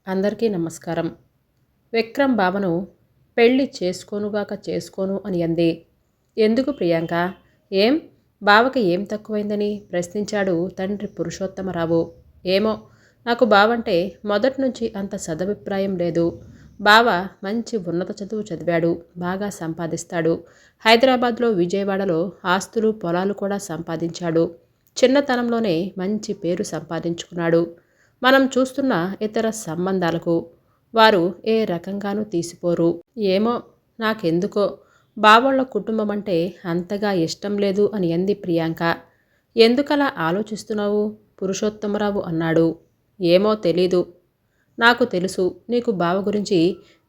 అందరికీ నమస్కారం. విక్రమ్ బావను పెళ్లి చేసుకోనుగాక చేసుకోను అని అంది. ఎందుకు ప్రియాంక? ఏం బావకి ఏం తక్కువైందని ప్రశ్నించాడు తండ్రి పురుషోత్తమరావు. ఏమో, నాకు బావంటే మొదటి నుంచి అంత సదభిప్రాయం లేదు. బావ మంచి ఉన్నత చదువు చదివాడు, బాగా సంపాదిస్తాడు. హైదరాబాద్లో విజయవాడలో ఆస్తులు పొలాలు కూడా సంపాదించాడు. చిన్నతనంలోనే మంచి పేరు సంపాదించుకున్నాడు. మనం చూస్తున్న ఇతర సంబంధాలకు వారు ఏ రకంగానూ తీసిపోరు. ఏమో, నాకెందుకో బావోళ్ళ కుటుంబం అంటే అంతగా ఇష్టం లేదు అని అంది ప్రియాంక. ఎందుకలా ఆలోచిస్తున్నావు? పురుషోత్తమరావు అన్నాడు. ఏమో తెలీదు. నాకు తెలుసు, నీకు బావ గురించి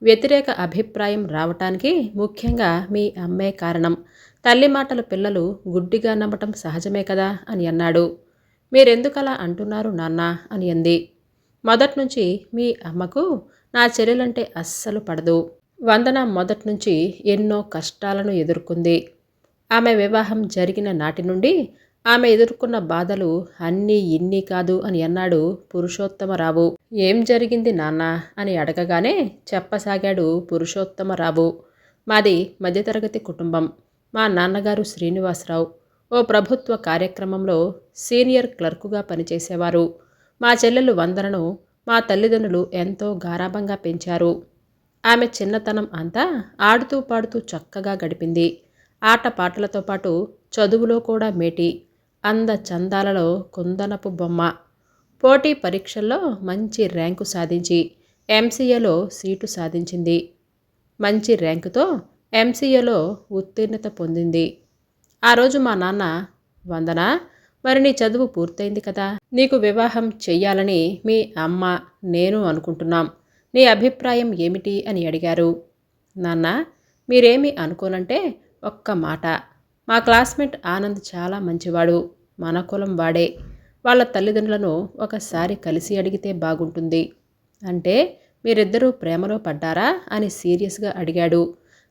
వ్యతిరేక అభిప్రాయం రావటానికి ముఖ్యంగా మీ అమ్మే కారణం. తల్లి మాటలు పిల్లలు గుడ్డిగా నమ్మటం సహజమే కదా అని అన్నాడు. మీరెందుకలా అంటున్నారు నాన్న అని అంది. మొదట్నుంచి మీ అమ్మకు నా చెల్లెలంటే అస్సలు పడదు. వందన మొదట్నుంచి ఎన్నో కష్టాలను ఎదుర్కొంది. ఆమె వివాహం జరిగిన నాటి నుండి ఆమె ఎదుర్కొన్న బాధలు అన్నీ ఇన్ని కాదు అని అన్నాడు పురుషోత్తమరావు. ఏం జరిగింది నాన్న అని అడగగానే చెప్పసాగాడు పురుషోత్తమరావు. మాది మధ్యతరగతి కుటుంబం. మా నాన్నగారు శ్రీనివాసరావు ఓ ప్రభుత్వ కార్యక్రమంలో సీనియర్ క్లర్కుగా పనిచేసేవారు. మా చెల్లెలు వందనను మా తల్లిదండ్రులు ఎంతో గారాబంగా పెంచారు. ఆమె చిన్నతనం అంతా ఆడుతూ పాడుతూ చక్కగా గడిపింది. ఆటపాటలతో పాటు చదువులో కూడా మేటి. అందచందాలలో కుందనపు బొమ్మ. పోటీ పరీక్షల్లో మంచి ర్యాంకు సాధించి ఎంసీఏలో సీటు సాధించింది. మంచి ర్యాంకుతో ఎంసీఏలో ఉత్తీర్ణత పొందింది. ఆ రోజు మా నాన్న, వందన, మరి నీ చదువు పూర్తయింది కదా, నీకు వివాహం చెయ్యాలని మీ అమ్మ నేను అనుకుంటున్నాం. నీ అభిప్రాయం ఏమిటి అని అడిగారు. నాన్న, మీరేమీ అనుకోనంటే ఒక్క మాట. మా క్లాస్మేట్ ఆనంద్ చాలా మంచివాడు. మన కులం వాడే. వాళ్ళ తల్లిదండ్రులను ఒకసారి కలిసి అడిగితే బాగుంటుంది. అంటే మీరిద్దరూ ప్రేమలో పడ్డారా అని సీరియస్గా అడిగాడు.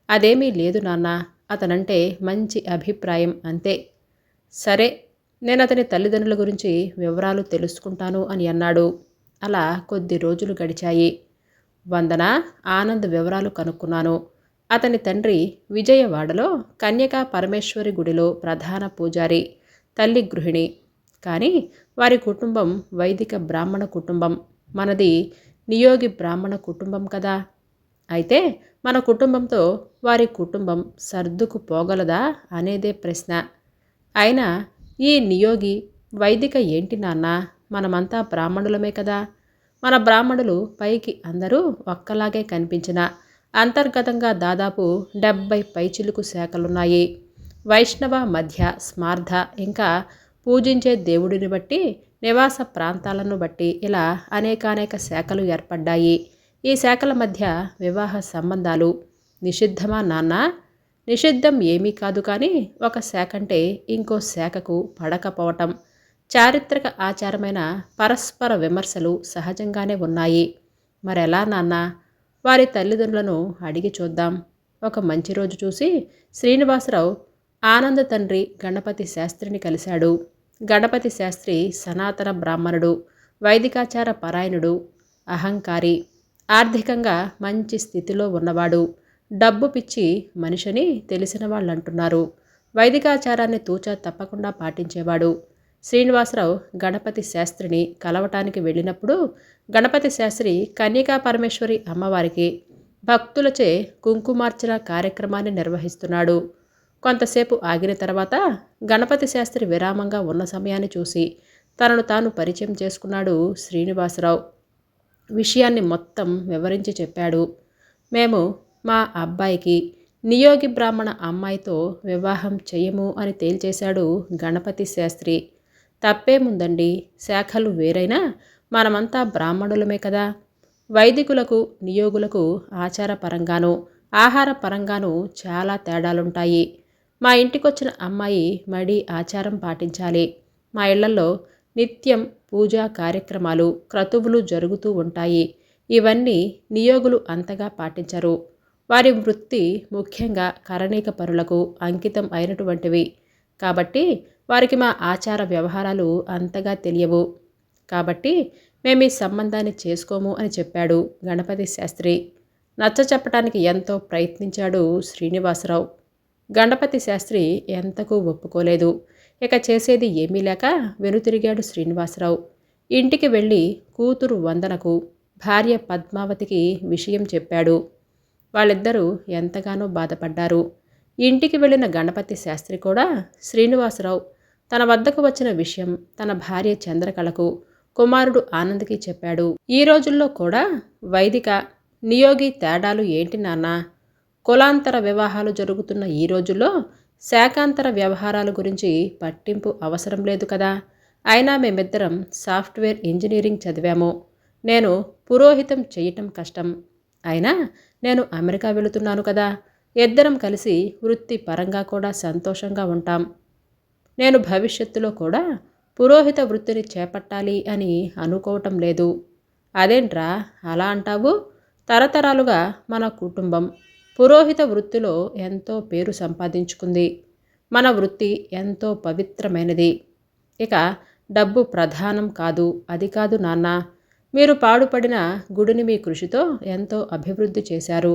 అదేమీ లేదు నాన్న, అతనంటే మంచి అభిప్రాయం అంతే. సరే, నేను అతని తల్లిదండ్రుల గురించి వివరాలు తెలుసుకుంటాను అని అన్నాడు. అలా కొద్ది రోజులు గడిచాయి. వందన, ఆనంద్ వివరాలు కనుక్కున్నాను. అతని తండ్రి విజయవాడలో కన్యకా పరమేశ్వరి గుడిలో ప్రధాన పూజారి, తల్లి గృహిణి. కానీ వారి కుటుంబం వైదిక బ్రాహ్మణ కుటుంబం. మనది నియోగి బ్రాహ్మణ కుటుంబం కదా. అయితే మన కుటుంబంతో వారి కుటుంబం సర్దుకు పోగలదా అనేదే ప్రశ్న. అయినా ఈ నియోగి వైదిక ఏంటి నాన్న? మనమంతా బ్రాహ్మణులమే కదా. మన బ్రాహ్మణులు పైకి అందరూ ఒక్కలాగే కనిపించిన అంతర్గతంగా దాదాపు 70 పైచిలుకు శాఖలున్నాయి. వైష్ణవ, మధ్య, స్మార్థ, ఇంకా పూజించే దేవుడిని బట్టి, నివాస ప్రాంతాలను బట్టి ఇలా అనేకానేక శాఖలు ఏర్పడ్డాయి. ఈ శాఖల మధ్య వివాహ సంబంధాలు నిషిద్ధమా నాన్న? నిషిద్ధం ఏమీ కాదు, కానీ ఒక శాఖ అంటే ఇంకో శాఖకు పడకపోవటం. చారిత్రక ఆచారమైన పరస్పర విమర్శలు సహజంగానే ఉన్నాయి. మరెలా నాన్న? వారి తల్లిదండ్రులను అడిగి చూద్దాం. ఒక మంచి రోజు చూసి శ్రీనివాసరావు ఆనంద తండ్రి గణపతి శాస్త్రిని కలిశాడు. గణపతి శాస్త్రి సనాతన బ్రాహ్మణుడు, వైదికాచార పరాయణుడు, అహంకారి, ఆర్థికంగా మంచి స్థితిలో ఉన్నవాడు. డబ్బు పిచ్చి మనిషిని తెలిసిన వాళ్ళంటున్నారు. వైదికాచారాన్ని తూచా తప్పకుండా పాటించేవాడు. శ్రీనివాసరావు గణపతి శాస్త్రిని కలవటానికి వెళ్ళినప్పుడు గణపతి శాస్త్రి కన్యకా పరమేశ్వరి అమ్మవారికి భక్తులచే కుంకుమార్చన కార్యక్రమాన్ని నిర్వహిస్తున్నాడు. కొంతసేపు ఆగిన తర్వాత గణపతి శాస్త్రి విరామంగా ఉన్న సమయాన్ని చూసి తనను తాను పరిచయం చేసుకున్నాడు శ్రీనివాసరావు. విషయాన్ని మొత్తం వివరించి చెప్పాడు. మేము మా అబ్బాయికి నియోగి బ్రాహ్మణ అమ్మాయితో వివాహం చెయ్యము అని తేల్చేశాడు గణపతి శాస్త్రి. తప్పేముందండి, శాఖలు వేరైనా మనమంతా బ్రాహ్మణులమే కదా. వైదికులకు నియోగులకు ఆచారపరంగానూ ఆహార పరంగానూ చాలా తేడాలుంటాయి. మా ఇంటికొచ్చిన అమ్మాయి మడి ఆచారం పాటించాలి. మా ఇళ్లలో నిత్యం పూజా కార్యక్రమాలు, క్రతువులు జరుగుతూ ఉంటాయి. ఇవన్నీ నియోగులు అంతగా పాటించరు. వారి వృత్తి ముఖ్యంగా కరణీక పనులకు అంకితం అయినటువంటివి. కాబట్టి వారికి మా ఆచార వ్యవహారాలు అంతగా తెలియవు. కాబట్టి మేము ఈ సంబంధాన్ని చేసుకోము అని చెప్పాడు గణపతి శాస్త్రి. నచ్చ చెప్పటానికి ఎంతో ప్రయత్నించాడు శ్రీనివాసరావు. గణపతి శాస్త్రి ఎంతకు ఒప్పుకోలేదు. ఇక చేసేది ఏమీ లేక వెనుతిరిగాడు శ్రీనివాసరావు. ఇంటికి వెళ్ళి కూతురు వందనకు, భార్య పద్మావతికి విషయం చెప్పాడు. వాళ్ళిద్దరూ ఎంతగానో బాధపడ్డారు. ఇంటికి వెళ్ళిన గణపతి శాస్త్రి కూడా శ్రీనివాసరావు తన వద్దకు వచ్చిన విషయం తన భార్య చంద్రకళకు, కుమారుడు ఆనంద్కి చెప్పాడు. ఈ రోజుల్లో కూడా వైదిక నియోగి తేడాలు ఏంటి నాన్న? కులాంతర వివాహాలు జరుగుతున్న ఈ రోజుల్లో శాఖాంతర వ్యవహారాల గురించి పట్టింపు అవసరం లేదు కదా. అయినా మేమిద్దరం సాఫ్ట్వేర్ ఇంజనీరింగ్ చదివాము. నేను పురోహితం చేయటం కష్టం. అయినా నేను అమెరికా వెళుతున్నాను కదా. ఇద్దరం కలిసి వృత్తి పరంగా కూడా సంతోషంగా ఉంటాం. నేను భవిష్యత్తులో కూడా పురోహిత వృత్తిని చేపట్టాలి అని అనుకోవటం లేదు. అదేంట్రా అలా అంటావు? తరతరాలుగా మన కుటుంబం పురోహిత వృత్తిలో ఎంతో పేరు సంపాదించుకుంది. మన వృత్తి ఎంతో పవిత్రమైనది. ఇక డబ్బు ప్రధానం కాదు. అది కాదు నాన్న. మీరు పాడుపడిన గుడిని మీ కృషితో ఎంతో అభివృద్ధి చేశారు.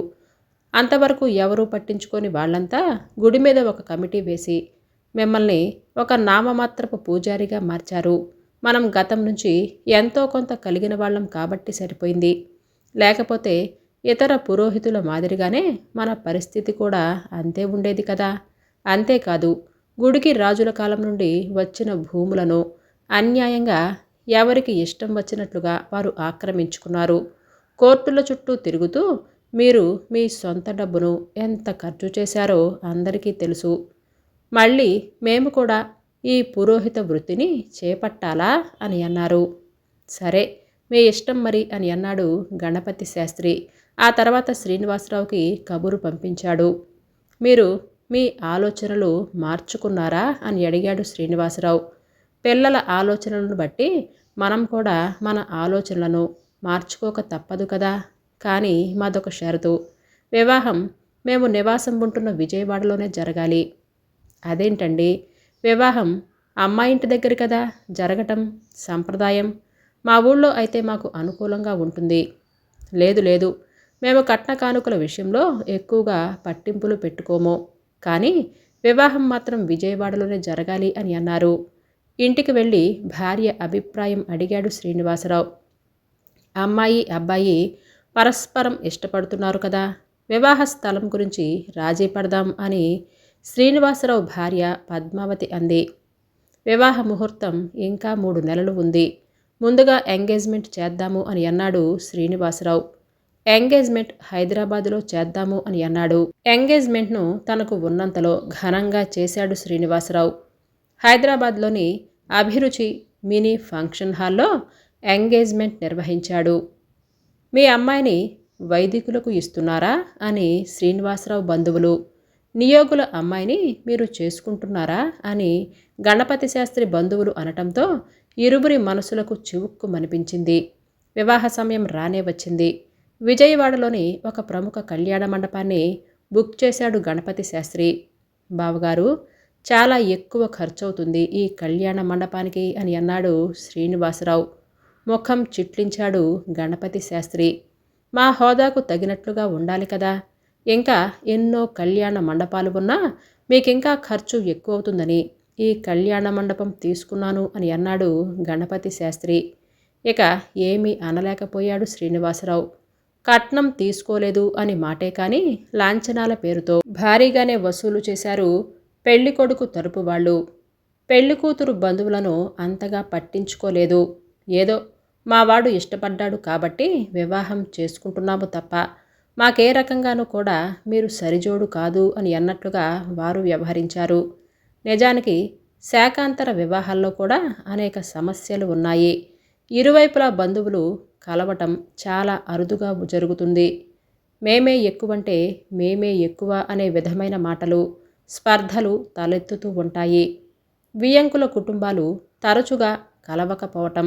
అంతవరకు ఎవరూ పట్టించుకొని వాళ్ళంతా గుడి మీద ఒక కమిటీ వేసి మిమ్మల్ని ఒక నామమాత్రపు పూజారిగా మార్చారు. మనం గతం నుంచి ఎంతో కొంత కలిగిన వాళ్ళం కాబట్టి సరిపోయింది. లేకపోతే ఇతర పురోహితుల మాదిరిగానే మన పరిస్థితి కూడా అంతే ఉండేది కదా. అంతేకాదు, గుడికి రాజుల కాలం నుండి వచ్చిన భూములను అన్యాయంగా ఎవరికి ఇష్టం వచ్చినట్లుగా వారు ఆక్రమించుకున్నారు. కోర్టుల చుట్టూ తిరుగుతూ మీరు మీ సొంత డబ్బును ఎంత ఖర్చు చేశారో అందరికీ తెలుసు. మళ్ళీ మేము కూడా ఈ పురోహిత వృత్తిని చేపట్టాలా అని అన్నారు. సరే, మీ ఇష్టం మరి అని అన్నాడు గణపతి శాస్త్రి. ఆ తర్వాత శ్రీనివాసరావుకి కబురు పంపించాడు. మీరు మీ ఆలోచనలు మార్చుకున్నారా అని అడిగాడు శ్రీనివాసరావు. పిల్లల ఆలోచనలను బట్టి మనం కూడా మన ఆలోచనలను మార్చుకోక తప్పదు కదా. కానీ మాదొక షరతు. వివాహం మేము నివాసం ఉంటున్న విజయవాడలోనే జరగాలి. అదేంటండి? వివాహం అమ్మాయి ఇంటి దగ్గర కదా జరగటం సంప్రదాయం. మా ఊళ్ళో అయితే మాకు అనుకూలంగా ఉంటుంది. లేదు లేదు, మేము కట్న కానుకల విషయంలో ఎక్కువగా పట్టింపులు పెట్టుకోము. కానీ వివాహం మాత్రం విజయవాడలోనే జరగాలి అని అన్నారు. ఇంటికి వెళ్ళి భార్య అభిప్రాయం అడిగాడు శ్రీనివాసరావు. అమ్మాయి అబ్బాయి పరస్పరం ఇష్టపడుతున్నారు కదా. వివాహ స్థలం గురించి రాజీ పడదాం అని శ్రీనివాసరావు భార్య పద్మావతి అంది. వివాహ ముహూర్తం ఇంకా 3 నెలలు ఉంది. ముందుగా ఎంగేజ్మెంట్ చేద్దాము అని అన్నాడు శ్రీనివాసరావు. ఎంగేజ్మెంట్ హైదరాబాదులో చేద్దాము అని అన్నాడు. ఎంగేజ్మెంట్ను తనకు ఉన్నంతలో ఘనంగా చేశాడు శ్రీనివాసరావు. హైదరాబాద్లోని అభిరుచి మినీ ఫంక్షన్ హాల్లో ఎంగేజ్మెంట్ నిర్వహించాడు. మీ అమ్మాయిని వైదికులకు ఇస్తున్నారా అని శ్రీనివాసరావు బంధువులు, నియోగుల అమ్మాయిని మీరు చేసుకుంటున్నారా అని గణపతి శాస్త్రి బంధువులు అనటంతో ఇరువురి మనసులకు చివుక్కుమనిపించింది. వివాహ సమయం రానే వచ్చింది. విజయవాడలోని ఒక ప్రముఖ కళ్యాణ మండపాన్ని బుక్ చేశాడు గణపతి శాస్త్రి. బావగారు, చాలా ఎక్కువ ఖర్చవుతుంది ఈ కళ్యాణ మండపానికి అని అన్నాడు శ్రీనివాసరావు. ముఖం చిట్లించాడు గణపతి శాస్త్రి. మా హోదాకు తగినట్లుగా ఉండాలి కదా. ఇంకా ఎన్నో కళ్యాణ మండపాలు ఉన్నా మీకింకా ఖర్చు ఎక్కువ అవుతుందని ఈ కళ్యాణ మండపం తీసుకున్నాను అని అన్నాడు గణపతి శాస్త్రి. ఇక ఏమీ అనలేకపోయాడు శ్రీనివాసరావు. కట్నం తీసుకోలేదు అని మాటే కానీ లాంఛనాల పేరుతో భారీగానే వసూలు చేశారు పెళ్లి కొడుకు తరపు వాళ్ళు. పెళ్లి కూతురు బంధువులను అంతగా పట్టించుకోలేదు. ఏదో మావాడు ఇష్టపడ్డాడు కాబట్టి వివాహం చేసుకుంటున్నాము తప్ప మాకే రకంగానూ కూడా మీరు సరిజోడు కాదు అని అన్నట్లుగా వారు వ్యవహరించారు. నిజానికి శాఖాంతర వివాహాల్లో కూడా అనేక సమస్యలు ఉన్నాయి. ఇరువైపులా బంధువులు కలవటం చాలా అరుదుగా జరుగుతుంది. మేమే ఎక్కువంటే మేమే ఎక్కువ అనే విధమైన మాటలు, స్పర్ధలు తలెత్తుతూ ఉంటాయి. వియ్యంకుల కుటుంబాలు తరచుగా కలవకపోవటం,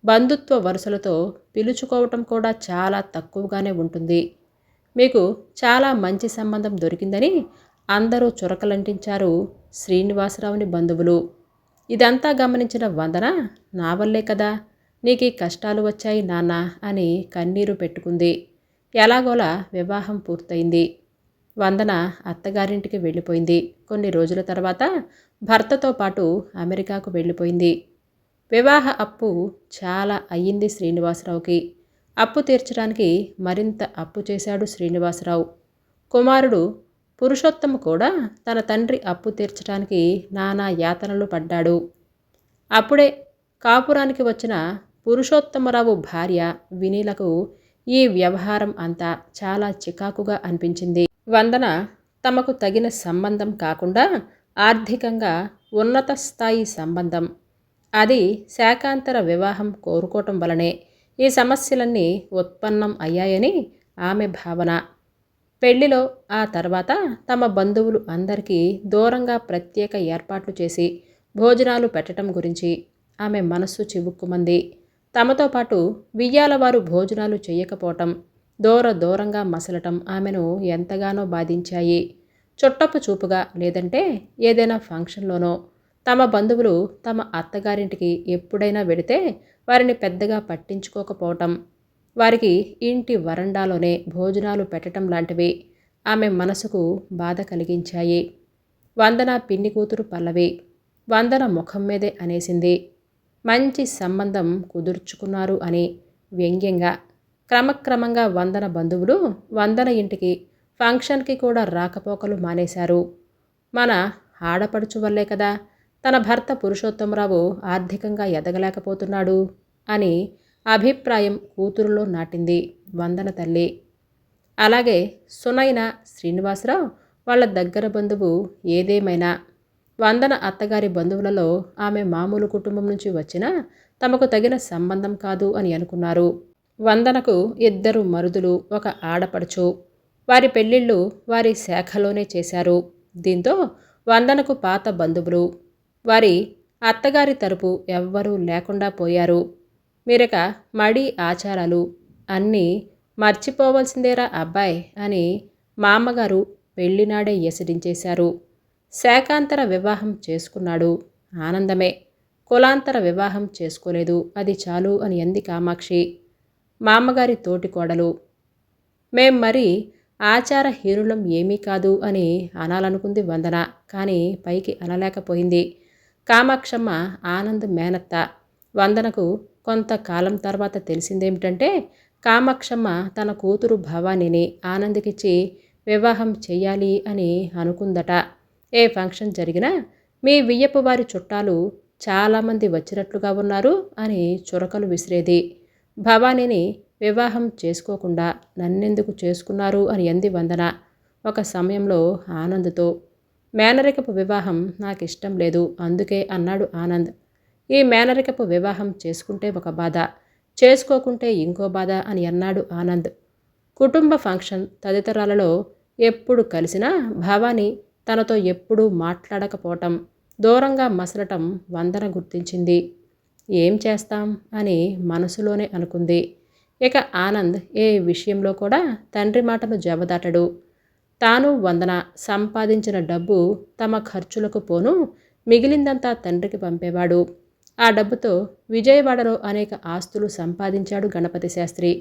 బంధుత్వ వరుసలతో పిలుచుకోవటం కూడా చాలా తక్కువగానే ఉంటుంది. మీకు చాలా మంచి సంబంధం దొరికిందని అందరూ చురకలంటించారు శ్రీనివాసరావుని బంధువులు. ఇదంతా గమనించిన వందన, నా వల్లే కదా నీకీ కష్టాలు వచ్చాయి నాన్న అని కన్నీరు పెట్టుకుంది. ఎలాగోలా వివాహం పూర్తయింది. వందన అత్తగారింటికి వెళ్ళిపోయింది. కొన్ని రోజుల తర్వాత భర్తతో పాటు అమెరికాకు వెళ్ళిపోయింది. వివాహ అప్పు చాలా అయ్యింది శ్రీనివాసరావుకి. అప్పు తీర్చడానికి మరింత అప్పు చేశాడు శ్రీనివాసరావు. కుమారుడు పురుషోత్తమ కూడా తన తండ్రి అప్పు తీర్చడానికి నానా యాతనలు పడ్డాడు. అప్పుడే కాపురానికి వచ్చిన పురుషోత్తమరావు భార్య వినీలకు ఈ వ్యవహారం అంతా చాలా చికాకుగా అనిపించింది. వందన తమకు తగిన సంబంధం కాకుండా ఆర్థికంగా ఉన్నత స్థాయి సంబంధం, అది శాఖాంతర వివాహం కోరుకోవటం వలనే ఈ సమస్యలన్నీ ఉత్పన్నం అయ్యాయని ఆమె భావన. పెళ్లిలో ఆ తర్వాత తమ బంధువులు అందరికీ దూరంగా ప్రత్యేక ఏర్పాట్లు చేసి భోజనాలు పెట్టడం గురించి ఆమె మనస్సు చివుక్కుమంది. తమతో పాటు వియ్యాలవారు భోజనాలు చేయకపోవటం, దూరంగా మసలటం ఆమెను ఎంతగానో బాధించాయి. చుట్టపు చూపుగా లేదంటే ఏదైనా ఫంక్షన్లోనో తమ బంధువులు తమ అత్తగారింటికి ఎప్పుడైనా వెడితే వారిని పెద్దగా పట్టించుకోకపోవటం, వారికి ఇంటి వరండాలోనే భోజనాలు పెట్టడం లాంటివి ఆమె మనసుకు బాధ కలిగించాయి. వందన పిన్ని కూతురు పల్లవి వందన ముఖం మీదే అనేసింది. మంచి సంబంధం కుదుర్చుకున్నారు అని వ్యంగ్యంగా. క్రమక్రమంగా వందన బంధువులు వందన ఇంటికి ఫంక్షన్కి కూడా రాకపోకలు మానేశారు. మన ఆడపడుచు వల్లే కదా తన భర్త పురుషోత్తమరావు ఆర్థికంగా ఎదగలేకపోతున్నాడు అని అభిప్రాయం కూతురులో నాటింది వందన తల్లి. అలాగే సునైన శ్రీనివాసరావు వాళ్ళ దగ్గర బంధువు. ఏదేమైనా వందన అత్తగారి బంధువులలో ఆమె మామూలు కుటుంబం నుంచి వచ్చినా తమకు తగిన సంబంధం కాదు అని అనుకున్నారు. వందనకు 2 మరుదులు, 1 ఆడపడుచు. వారి పెళ్ళిళ్ళు వారి శాఖలోనే చేశారు. దీంతో వందనకు పాత బంధువులు, వారి అత్తగారి తరపు ఎవ్వరూ లేకుండా పోయారు. మీరిక మడి ఆచారాలు అన్నీ మర్చిపోవలసిందేరా అబ్బాయ్ అని మామగారు పెళ్లినాడే ఎసడించేశారు. శాఖాంతర వివాహం చేసుకున్నాడు, ఆనందమే. కులాంతర వివాహం చేసుకోలేదు, అది చాలు అని అంది కామాక్షి, మామగారి తోటి కోడలు. మేం మరి ఆచారహీనులం ఏమీ కాదు అని అనాలనుకుంది వందన. కానీ పైకి అనలేకపోయింది. కామాక్షమ్మ ఆనంద్ మేనత్త. వందనకు కొంతకాలం తర్వాత తెలిసిందేమిటంటే కామాక్షమ్మ తన కూతురు భవానీని ఆనంద్కిచ్చి వివాహం చెయ్యాలి అని అనుకుందట. ఏ ఫంక్షన్ జరిగినా మీ వియ్యపు వారి చుట్టాలు చాలామంది వచ్చినట్లుగా ఉన్నారు అని చురకలు విసిరేది. భవానీని వివాహం చేసుకోకుండా నన్నెందుకు చేసుకున్నారు అని అంది వందన ఒక సమయంలో ఆనంద్తో. మేనరికపు వివాహం నాకిష్టం లేదు, అందుకే అన్నాడు ఆనంద్. ఈ మేనరికపు వివాహం చేసుకుంటే ఒక బాధ, చేసుకోకుంటే ఇంకో బాధ అని అన్నాడు ఆనంద్. కుటుంబ ఫంక్షన్ తదితరాలలో ఎప్పుడు కలిసినా భవానీ తనతో ఎప్పుడూ మాట్లాడకపోవటం, దూరంగా మసలటం వందన గుర్తించింది. ఏం చేస్తాం అని మనసులోనే అనుకుంది. ఇక ఆనంద్ ఏ విషయంలో కూడా తండ్రి మాటను జవదాటడు. తాను వందన సంపాదించిన డబ్బు తమ ఖర్చులకు పోను మిగిలిందంతా తండ్రికి పంపేవాడు. ఆ డబ్బుతో విజయవాడలో అనేక ఆస్తులు సంపాదించాడు గణపతి శాస్త్రి.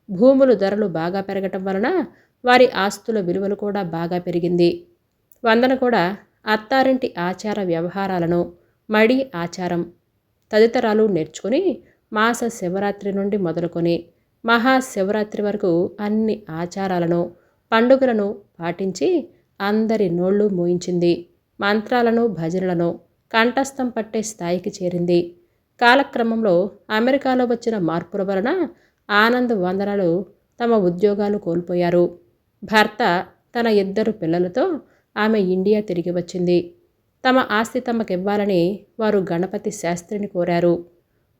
భూములు ధరలు బాగా పెరగటం వలన వారి ఆస్తుల విలువలు కూడా బాగా పెరిగింది. వందన కూడా అత్తారింటి ఆచార వ్యవహారాలను, మడి ఆచారం తదితరాలు నేర్చుకుని మాస శివరాత్రి నుండి మొదలుకొని మహాశివరాత్రి వరకు అన్ని ఆచారాలను, పండుగలను పాటించి అందరి నోళ్ళు మూయించింది. మంత్రాలను, భజనలను కంఠస్థం పట్టే స్థాయికి చేరింది. కాలక్రమంలో అమెరికాలో వచ్చిన మార్పుల వలన ఆనంద్ వందనలు తమ ఉద్యోగాలు కోల్పోయారు. భర్త తన 2 పిల్లలతో ఆమె ఇండియా తిరిగి వచ్చింది. తమ ఆస్తి తమకివ్వాలని వారు గణపతి శాస్త్రిని కోరారు.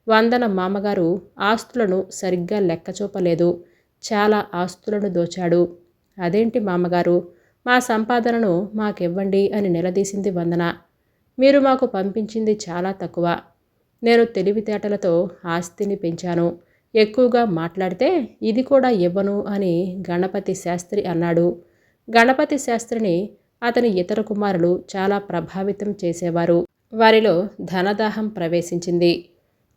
వందన మామగారు ఆస్తులను సరిగ్గా లెక్కచూపలేదు, చాలా ఆస్తులను దోచాడు. అదేంటి మామగారు, మా సంపాదనను మాకివ్వండి అని నిలదీసింది వందన. మీరు మాకు పంపించింది చాలా తక్కువ, నేను తెలివితేటలతో ఆస్తిని పెంచాను, ఎక్కువగా మాట్లాడితే ఇది కూడా ఇవ్వను అని గణపతి శాస్త్రి అన్నాడు. గణపతి శాస్త్రిని అతని ఇతర కుమారులు చాలా ప్రభావితం చేసేవారు. వారిలో ధనదాహం ప్రవేశించింది.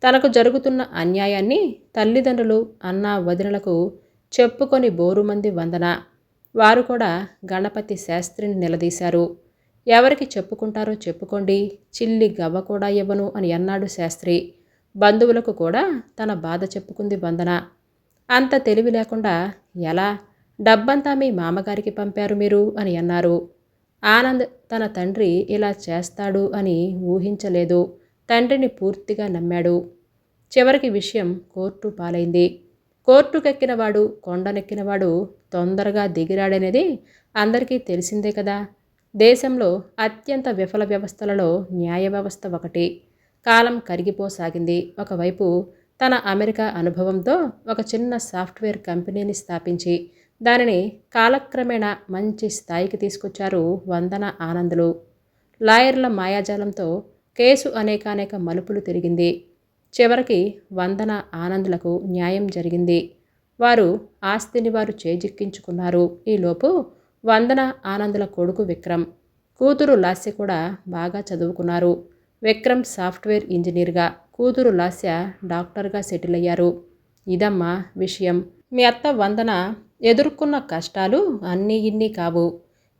తనకు జరుగుతున్న అన్యాయాన్ని తల్లిదండ్రులు అన్న వదినలకు చెప్పుకొని బోరుమంది వందన. వారు కూడా గణపతి శాస్త్రిని నిలదీశారు. ఎవరికి చెప్పుకుంటారో చెప్పుకోండి, చిల్లి గవ్వ కూడా ఇవ్వను అని అన్నాడు శాస్త్రి. బంధువులకు కూడా తన బాధ చెప్పుకుంది వందన. అంత తెలివి లేకుండా ఎలా, డబ్బంతా మీ మామగారికి పంపారు మీరు అని అన్నారు. ఆనంద్ తన తండ్రి ఇలా చేస్తాడు అని ఊహించలేదు. తండ్రిని పూర్తిగా నమ్మాడు. చివరికి విషయం కోర్టు పాలైంది. కోర్టుకెక్కినవాడు కొండనెక్కినవాడు తొందరగా దిగిరాడనేది అందరికీ తెలిసిందే కదా. దేశంలో అత్యంత విఫల వ్యవస్థలలో న్యాయ వ్యవస్థ ఒకటి. కాలం కరిగిపోసాగింది. ఒకవైపు తన అమెరికా అనుభవంతో ఒక చిన్న సాఫ్ట్వేర్ కంపెనీని స్థాపించి దానిని కాలక్రమేణా మంచి స్థాయికి తీసుకొచ్చారు వందన ఆనందులు. లాయర్ల మాయాజాలంతో కేసు అనేకానేక మలుపులు తిరిగింది. చివరికి వందన ఆనందులకు న్యాయం జరిగింది. వారు ఆస్తిని వారు చేజిక్కించుకున్నారు. ఈలోపు వందన ఆనందుల కొడుకు విక్రమ్, కూతురు లాస్య కూడా బాగా చదువుకున్నారు. విక్రమ్ సాఫ్ట్వేర్ ఇంజనీర్గా, కూతురు లాస్య డాక్టర్గా సెటిల్ అయ్యారు. ఇదమ్మా విషయం. మీ అత్త వందన ఎదుర్కొన్న కష్టాలు అన్నీ ఇన్ని కావు.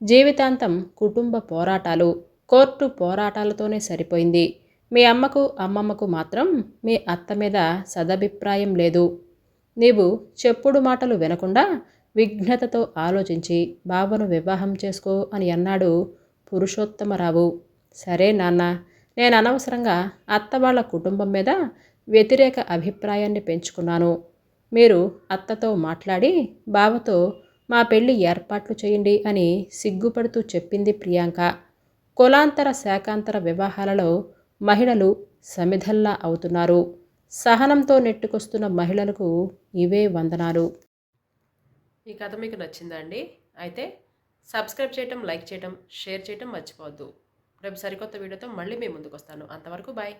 జీవితాంతం కుటుంబ పోరాటాలు, కోర్టు పోరాటాలతోనే సరిపోయింది. మీ అమ్మకు అమ్మమ్మకు మాత్రం మీ అత్త మీద సదభిప్రాయం లేదు. నీవు చెప్పుడు మాటలు వినకుండా విఘ్నతతో ఆలోచించి బావను వివాహం చేసుకో అని అన్నాడు పురుషోత్తమరావు. సరే నాన్న, నేను అనవసరంగా అత్త వాళ్ళ కుటుంబం మీద వ్యతిరేక అభిప్రాయాన్ని పెంచుకున్నాను. మీరు అత్తతో మాట్లాడి బావతో మా పెళ్లి ఏర్పాట్లు చేయండి అని సిగ్గుపడుతూ చెప్పింది ప్రియాంక. కులాంతర శాఖాంతర వివాహాలలో మహిళలు సమిధల్లా అవుతున్నారు. సహనంతో నెట్టుకొస్తున్న మహిళలకు ఇవే వందనాలు. ఈ కథ మీకు నచ్చిందా అండి? అయితే సబ్స్క్రైబ్ చేయటం, లైక్ చేయటం, షేర్ చేయటం మర్చిపోవద్దు. రేపు సరికొత్త వీడియోతో మళ్ళీ మీ ముందుకు వస్తాను. అంతవరకు బాయ్.